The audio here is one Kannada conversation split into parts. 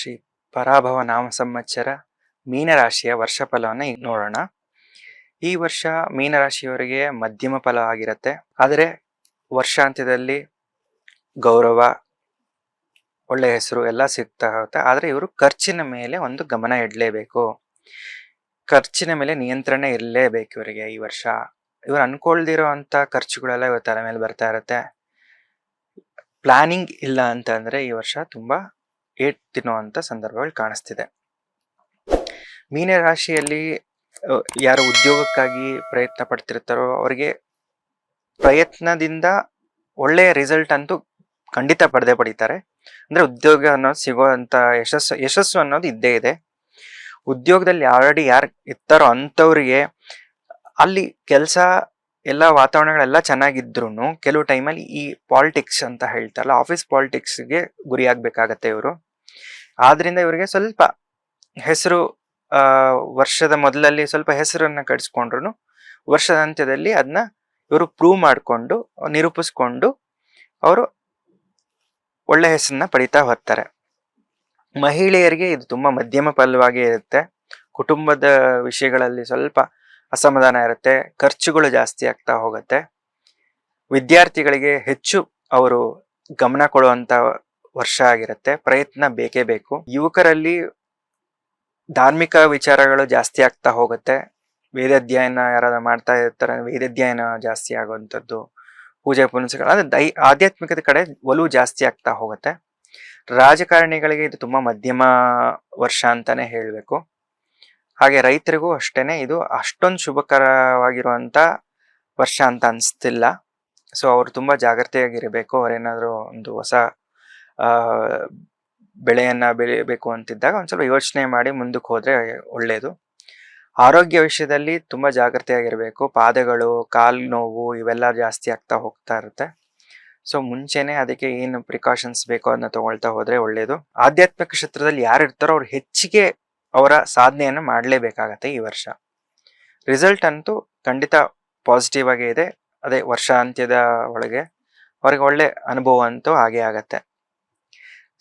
ಶ್ರೀ ಪರಾಭವ ನಾಮ ಸಂವತ್ಸರ ಮೀನರಾಶಿಯ ವರ್ಷ ಫಲವನ್ನು ನೋಡೋಣ. ಈ ವರ್ಷ ಮೀನರಾಶಿಯವರಿಗೆ ಮಧ್ಯಮ ಫಲ ಆಗಿರುತ್ತೆ. ಆದರೆ ವರ್ಷಾಂತ್ಯದಲ್ಲಿ ಗೌರವ, ಒಳ್ಳೆ ಹೆಸರು ಎಲ್ಲ ಸಿಗ್ತಾ ಹೋಗುತ್ತೆ. ಆದರೆ ಇವರು ಖರ್ಚಿನ ಮೇಲೆ ಒಂದು ಗಮನ ಇಡಲೇಬೇಕು. ಖರ್ಚಿನ ಮೇಲೆ ನಿಯಂತ್ರಣ ಇರಲೇಬೇಕು ಇವರಿಗೆ. ಈ ವರ್ಷ ಇವರು ಅನ್ಕೊಳ್ದಿರೋ ಅಂತ ಖರ್ಚುಗಳೆಲ್ಲ ಇವ್ರ ತಲೆ ಮೇಲೆ ಬರ್ತಾ ಇರುತ್ತೆ. ಪ್ಲಾನಿಂಗ್ ಇಲ್ಲ ಅಂತಂದ್ರೆ ಈ ವರ್ಷ ತುಂಬಾ ಏಟ್ ತಿನ್ನುವಂತ ಸಂದರ್ಭಗಳು ಕಾಣಿಸ್ತಿದೆ. ಮೀನರಾಶಿಯಲ್ಲಿ ಯಾರು ಉದ್ಯೋಗಕ್ಕಾಗಿ ಪ್ರಯತ್ನ ಪಡ್ತಿರ್ತಾರೋ ಅವರಿಗೆ ಪ್ರಯತ್ನದಿಂದ ಒಳ್ಳೆಯ ರಿಸಲ್ಟ್ ಅಂತೂ ಖಂಡಿತ ಪಡಿತಾರೆ. ಅಂದ್ರೆ ಉದ್ಯೋಗ ಅನ್ನೋದು ಸಿಗುವಂತ ಯಶಸ್ಸು ಅನ್ನೋದು ಇದ್ದೇ ಇದೆ. ಉದ್ಯೋಗದಲ್ಲಿ ಆಲ್ರೆಡಿ ಯಾರು ಇರ್ತಾರೋ ಅಂಥವ್ರಿಗೆ ಅಲ್ಲಿ ಕೆಲಸ ಎಲ್ಲ ವಾತಾವರಣಗಳೆಲ್ಲ ಚೆನ್ನಾಗಿದ್ರು ಕೆಲವು ಟೈಮಲ್ಲಿ ಈ ಪಾಲಿಟಿಕ್ಸ್ ಅಂತ ಹೇಳ್ತಾರಲ್ಲ, ಆಫೀಸ್ ಪಾಲಿಟಿಕ್ಸ್ಗೆ ಗುರಿ ಆಗ್ಬೇಕಾಗತ್ತೆ ಇವರು. ಆದ್ರಿಂದ ಇವರಿಗೆ ಸ್ವಲ್ಪ ಹೆಸರು ವರ್ಷದ ಮೊದಲಲ್ಲಿ ಸ್ವಲ್ಪ ಹೆಸರನ್ನ ಕಟ್ಸ್ಕೊಂಡ್ರು ವರ್ಷದ ಅಂತ್ಯದಲ್ಲಿ ಅದನ್ನ ಇವರು ಪ್ರೂವ್ ಮಾಡಿಕೊಂಡು ನಿರೂಪಿಸ್ಕೊಂಡು ಅವರು ಒಳ್ಳೆ ಹೆಸರನ್ನ ಪಡಿತಾ ಹೋಗ್ತಾರೆ. ಮಹಿಳೆಯರಿಗೆ ಇದು ತುಂಬಾ ಮಧ್ಯಮ ಫಲವಾಗಿ ಇರುತ್ತೆ. ಕುಟುಂಬದ ವಿಷಯಗಳಲ್ಲಿ ಸ್ವಲ್ಪ ಅಸಮಾಧಾನ ಇರುತ್ತೆ, ಖರ್ಚುಗಳು ಜಾಸ್ತಿ ಆಗ್ತಾ ಹೋಗುತ್ತೆ. ವಿದ್ಯಾರ್ಥಿಗಳಿಗೆ ಹೆಚ್ಚು ಅವರು ಗಮನ ಕೊಡುವಂತ ವರ್ಷ ಆಗಿರುತ್ತೆ. ಪ್ರಯತ್ನ ಬೇಕೇ ಬೇಕು. ಯುವಕರಲ್ಲಿ ಧಾರ್ಮಿಕ ವಿಚಾರಗಳು ಜಾಸ್ತಿ ಆಗ್ತಾ ಹೋಗುತ್ತೆ. ವೇದಾಧ್ಯಯನ ಯಾರಾದ್ರೂ ಮಾಡ್ತಾ ಇರ್ತಾರೆ, ವೇದಾಧ್ಯಯನ ಜಾಸ್ತಿ ಆಗುವಂಥದ್ದು, ಪೂಜೆ ಪುನಸ್ಕಾರ, ಅಂದ್ರೆ ಆಧ್ಯಾತ್ಮಿಕತೆ ಕಡೆ ಒಲವು ಜಾಸ್ತಿ ಆಗ್ತಾ ಹೋಗುತ್ತೆ. ರಾಜಕಾರಣಿಗಳಿಗೆ ಇದು ತುಂಬಾ ಮಧ್ಯಮ ವರ್ಷ ಅಂತಾನೆ ಹೇಳ್ಬೇಕು. ಹಾಗೆ ರೈತರಿಗೂ ಅಷ್ಟೇನೆ ಇದು ಅಷ್ಟೊಂದು ಶುಭಕರವಾಗಿರುವಂತ ವರ್ಷ ಅಂತ ಅನ್ಸ್ತಿಲ್ಲ. ಸೊ ಅವ್ರು ತುಂಬಾ ಜಾಗ್ರತೆಯಾಗಿರ್ಬೇಕು. ಅವ್ರೇನಾದ್ರು ಒಂದು ಹೊಸ ಬೆಳೆಯನ್ನ ಬೆಳಿಬೇಕು ಅಂತಿದ್ದಾಗ ಒಂದ್ ಸ್ವಲ್ಪ ಯೋಚನೆ ಮಾಡಿ ಮುಂದಕ್ಕೆ ಹೋದ್ರೆ ಒಳ್ಳೇದು. ಆರೋಗ್ಯ ವಿಷಯದಲ್ಲಿ ತುಂಬಾ ಜಾಗ್ರತೆಯಾಗಿರ್ಬೇಕು. ಪಾದಗಳು, ಕಾಲು ನೋವು ಇವೆಲ್ಲ ಜಾಸ್ತಿ ಆಗ್ತಾ ಹೋಗ್ತಾ ಇರುತ್ತೆ. ಸೊ ಮುಂಚೆನೆ ಅದಕ್ಕೆ ಏನು ಪ್ರಿಕಾಷನ್ಸ್ ಬೇಕೋ ಅದನ್ನ ತಗೊಳ್ತಾ ಹೋದ್ರೆ ಒಳ್ಳೇದು. ಆಧ್ಯಾತ್ಮಿಕ ಕ್ಷೇತ್ರದಲ್ಲಿ ಯಾರು ಇರ್ತಾರೋ ಅವ್ರು ಹೆಚ್ಚಿಗೆ ಅವರ ಸಾಧನೆಯನ್ನು ಮಾಡಲೇಬೇಕಾಗತ್ತೆ ಈ ವರ್ಷ. ರಿಸಲ್ಟ್ ಅಂತೂ ಖಂಡಿತ ಪಾಸಿಟಿವ್ ಆಗೇ ಇದೆ. ಅದೇ ವರ್ಷಾಂತ್ಯದ ಒಳಗೆ ಅವ್ರಿಗೆ ಒಳ್ಳೆ ಅನುಭವ ಅಂತೂ ಹಾಗೆ ಆಗತ್ತೆ.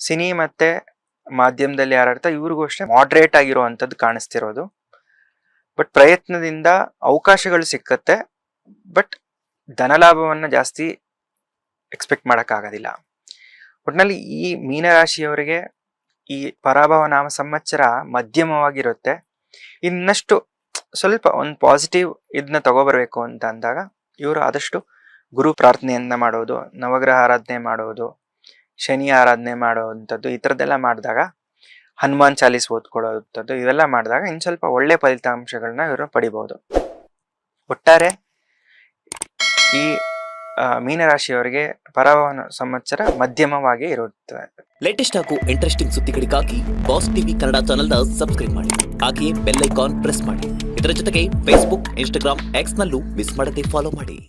ಸಿನಿ ಮತ್ತೆ ಮಾಧ್ಯಮದಲ್ಲಿ ಯಾರಿರ್ತಾರೆ ಇವ್ರಿಗೂ ಅಷ್ಟೇ ಮಾಡ್ರೇಟ್ ಆಗಿರುವಂಥದ್ದು ಕಾಣಿಸ್ತಿರೋದು. ಬಟ್ ಪ್ರಯತ್ನದಿಂದ ಅವಕಾಶಗಳು ಸಿಕ್ಕತ್ತೆ. ಬಟ್ ಧನಲಾಭವನ್ನ ಜಾಸ್ತಿ ಎಕ್ಸ್ಪೆಕ್ಟ್ ಮಾಡಕ್ ಆಗೋದಿಲ್ಲ. ಒಟ್ನಲ್ಲಿ ಈ ಮೀನರಾಶಿಯವರಿಗೆ ಈ ಪರಾಭವ ನಾಮ ಸಂವತ್ಸರ ಮಧ್ಯಮವಾಗಿರುತ್ತೆ. ಇನ್ನಷ್ಟು ಸ್ವಲ್ಪ ಒಂದು ಪಾಸಿಟಿವ್ ಇದನ್ನ ತಗೋಬರ್ಬೇಕು ಅಂತ ಅಂದಾಗ ಇವರು ಆದಷ್ಟು ಗುರು ಪ್ರಾರ್ಥನೆಯನ್ನ ಮಾಡೋದು, ನವಗ್ರಹ ಆರಾಧನೆ ಮಾಡೋದು, ಶನಿ ಆರಾಧನೆ ಮಾಡೋವಂಥದ್ದು, ಈ ಥರದ್ದೆಲ್ಲ ಮಾಡಿದಾಗ, ಹನುಮಾನ್ ಚಾಲೀಸ್ ಓದ್ಕೊಳ್ಳೋವಂಥದ್ದು ಇವೆಲ್ಲ ಮಾಡಿದಾಗ ಇನ್ನು ಸ್ವಲ್ಪ ಒಳ್ಳೆ ಫಲಿತಾಂಶಗಳನ್ನ ಇವರು ಪಡಿಬಹುದು. ಒಟ್ಟಾರೆ ಈ ಮೀನರಾಶಿಯವರಿಗೆ ಪರಾಭವ ಸಂವತ್ಸರ ಮಧ್ಯಮವಾಗಿ ಇರುತ್ತದೆ. ಲೇಟೆಸ್ಟ್ ಹಾಗೂ ಇಂಟ್ರೆಸ್ಟಿಂಗ್ ಸುದ್ದಿಗಳಿಗಾಗಿ ಬಾಸ್ ಟಿವಿ ಕನ್ನಡ ಚಾನೆಲ್ನ ಸಬ್ಸ್ಕ್ರೈಬ್ ಮಾಡಿ. ಹಾಗೆಯೇ ಬೆಲ್ ಐಕಾನ್ ಪ್ರೆಸ್ ಮಾಡಿ. ಇದರ ಜೊತೆಗೆ ಫೇಸ್ಬುಕ್, ಇನ್ಸ್ಟಾಗ್ರಾಮ್, ಎಕ್ಸ್ ನಲ್ಲೂ ಮಿಸ್ ಮಾಡದೆ ಫಾಲೋ ಮಾಡಿ.